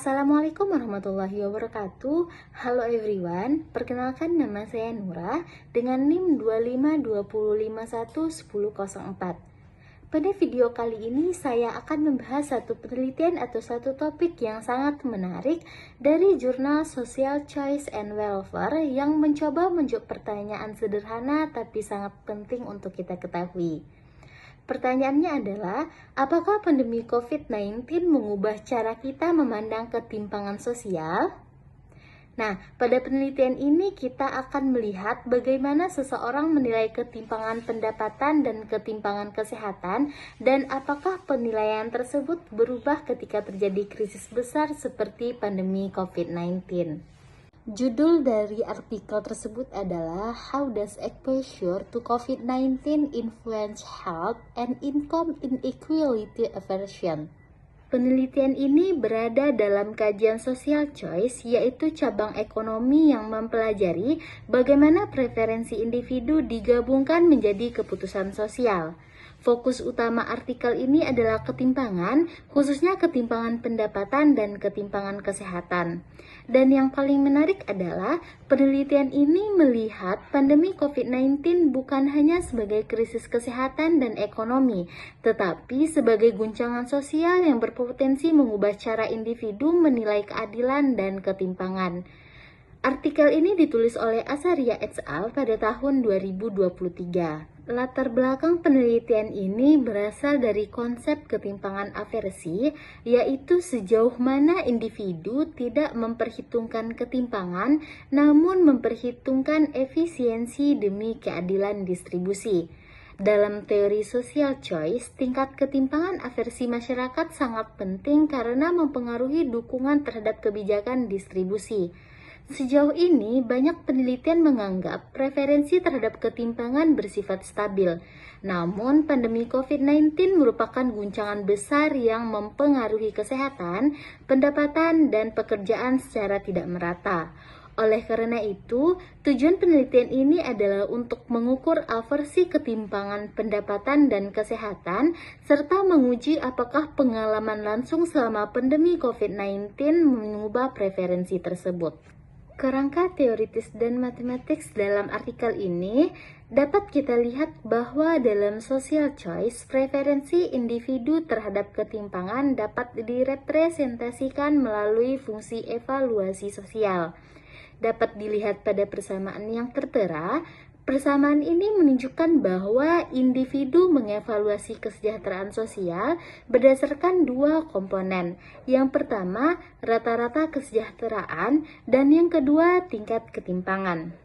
Assalamualaikum warahmatullahi wabarakatuh. Halo everyone, perkenalkan nama saya Nura dengan NIM 252051104. Pada video kali ini saya akan membahas satu penelitian atau satu topik yang sangat menarik dari jurnal Social Choice and Welfare yang mencoba menjawab pertanyaan sederhana tapi sangat penting untuk kita ketahui. Pertanyaannya adalah, apakah pandemi COVID-19 mengubah cara kita memandang ketimpangan sosial? Nah, pada penelitian ini kita akan melihat bagaimana seseorang menilai ketimpangan pendapatan dan ketimpangan kesehatan, dan apakah penilaian tersebut berubah ketika terjadi krisis besar seperti pandemi COVID-19. Judul dari artikel tersebut adalah How Does Exposure to COVID-19 Influence Health and Income Inequality Aversion? Penelitian ini berada dalam kajian Social Choice, yaitu cabang ekonomi yang mempelajari bagaimana preferensi individu digabungkan menjadi keputusan sosial. Fokus utama artikel ini adalah ketimpangan, khususnya ketimpangan pendapatan dan ketimpangan kesehatan. Dan yang paling menarik adalah penelitian ini melihat pandemi COVID-19 bukan hanya sebagai krisis kesehatan dan ekonomi, tetapi sebagai guncangan sosial yang berpotensi mengubah cara individu menilai keadilan dan ketimpangan. Artikel ini ditulis oleh Azaria et al. Pada tahun 2023. Latar belakang penelitian ini berasal dari konsep ketimpangan aversi, yaitu sejauh mana individu tidak memperhitungkan ketimpangan, namun memperhitungkan efisiensi demi keadilan distribusi. Dalam teori social choice, tingkat ketimpangan aversi masyarakat sangat penting karena mempengaruhi dukungan terhadap kebijakan distribusi. Sejauh ini, banyak penelitian menganggap preferensi terhadap ketimpangan bersifat stabil. Namun, pandemi COVID-19 merupakan guncangan besar yang mempengaruhi kesehatan, pendapatan, dan pekerjaan secara tidak merata. Oleh karena itu, tujuan penelitian ini adalah untuk mengukur aversi ketimpangan pendapatan dan kesehatan, serta menguji apakah pengalaman langsung selama pandemi COVID-19 mengubah preferensi tersebut. Kerangka teoritis dan matematis dalam artikel ini dapat kita lihat bahwa dalam social choice, preferensi individu terhadap ketimpangan dapat direpresentasikan melalui fungsi evaluasi sosial. Dapat dilihat pada persamaan yang tertera. Persamaan ini menunjukkan bahwa individu mengevaluasi kesejahteraan sosial berdasarkan dua komponen. Yang pertama, rata-rata kesejahteraan, dan yang kedua, tingkat ketimpangan.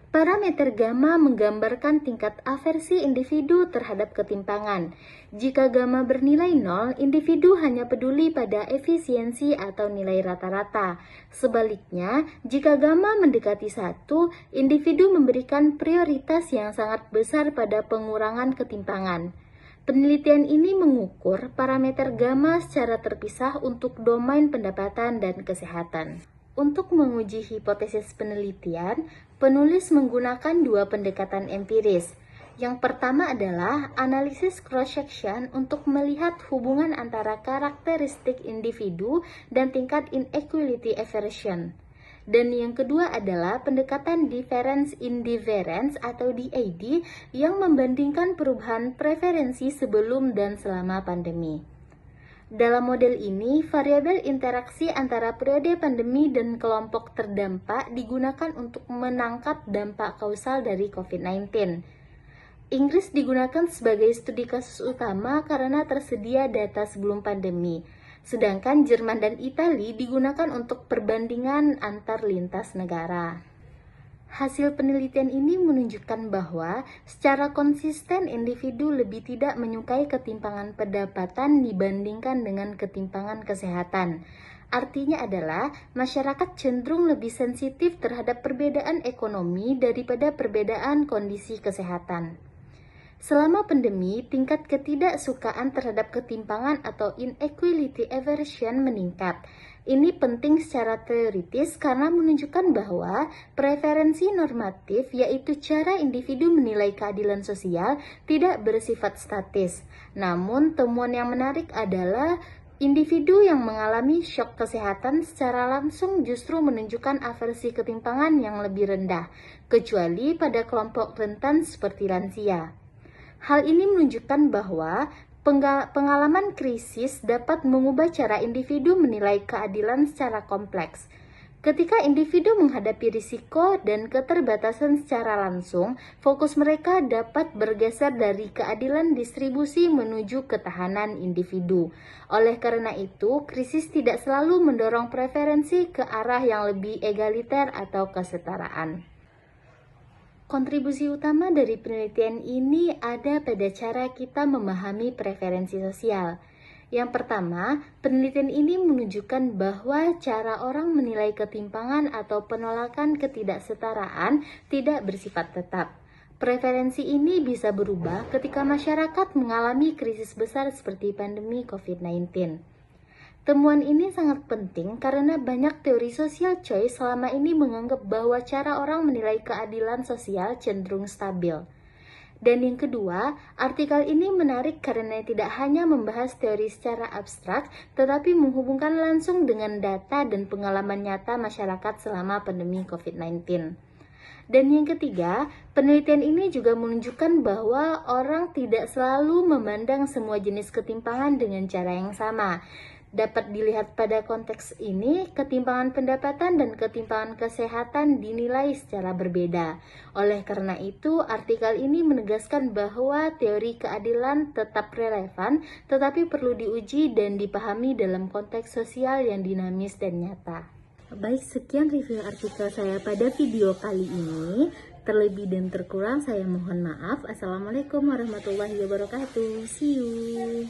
Parameter gamma menggambarkan tingkat aversi individu terhadap ketimpangan. Jika gamma bernilai 0, individu hanya peduli pada efisiensi atau nilai rata-rata. Sebaliknya, jika gamma mendekati 1, individu memberikan prioritas yang sangat besar pada pengurangan ketimpangan. Penelitian ini mengukur parameter gamma secara terpisah untuk domain pendapatan dan kesehatan. Untuk menguji hipotesis penelitian, penulis menggunakan dua pendekatan empiris. Yang pertama adalah analisis cross-section untuk melihat hubungan antara karakteristik individu dan tingkat inequality aversion. Dan yang kedua adalah pendekatan difference in difference atau DID yang membandingkan perubahan preferensi sebelum dan selama pandemi. Dalam model ini, variabel interaksi antara periode pandemi dan kelompok terdampak digunakan untuk menangkap dampak kausal dari COVID-19. Inggris digunakan sebagai studi kasus utama karena tersedia data sebelum pandemi, sedangkan Jerman dan Italia digunakan untuk perbandingan antar lintas negara. Hasil penelitian ini menunjukkan bahwa secara konsisten individu lebih tidak menyukai ketimpangan pendapatan dibandingkan dengan ketimpangan kesehatan. Artinya adalah masyarakat cenderung lebih sensitif terhadap perbedaan ekonomi daripada perbedaan kondisi kesehatan. Selama pandemi, tingkat ketidaksukaan terhadap ketimpangan atau inequality aversion meningkat. Ini penting secara teoritis karena menunjukkan bahwa preferensi normatif, yaitu cara individu menilai keadilan sosial, tidak bersifat statis. Namun, temuan yang menarik adalah Individu yang mengalami syok kesehatan secara langsung justru menunjukkan aversi ketimpangan yang lebih rendah, kecuali pada kelompok rentan seperti lansia. Hal ini menunjukkan bahwa pengalaman krisis dapat mengubah cara individu menilai keadilan secara kompleks. Ketika individu menghadapi risiko dan keterbatasan secara langsung, fokus mereka dapat bergeser dari keadilan distribusi menuju ketahanan individu. Oleh karena itu, krisis tidak selalu mendorong preferensi ke arah yang lebih egaliter atau kesetaraan. Kontribusi utama dari penelitian ini ada pada cara kita memahami preferensi sosial. Yang pertama, penelitian ini menunjukkan bahwa cara orang menilai ketimpangan atau penolakan ketidaksetaraan tidak bersifat tetap. Preferensi ini bisa berubah ketika masyarakat mengalami krisis besar seperti pandemi COVID-19. Temuan ini sangat penting karena banyak teori social choice selama ini menganggap bahwa cara orang menilai keadilan sosial cenderung stabil. Dan yang kedua, artikel ini menarik karena tidak hanya membahas teori secara abstrak, tetapi menghubungkan langsung dengan data dan pengalaman nyata masyarakat selama pandemi COVID-19. Dan yang ketiga, penelitian ini juga menunjukkan bahwa orang tidak selalu memandang semua jenis ketimpangan dengan cara yang sama. Dapat dilihat pada konteks ini, ketimpangan pendapatan dan ketimpangan kesehatan dinilai secara berbeda. Oleh karena itu, artikel ini menegaskan bahwa teori keadilan tetap relevan, tetapi perlu diuji dan dipahami dalam konteks sosial yang dinamis dan nyata. Baik, sekian review artikel saya pada video kali ini. Terlebih dan terkurang saya mohon maaf. Assalamualaikum warahmatullahi wabarakatuh. See you.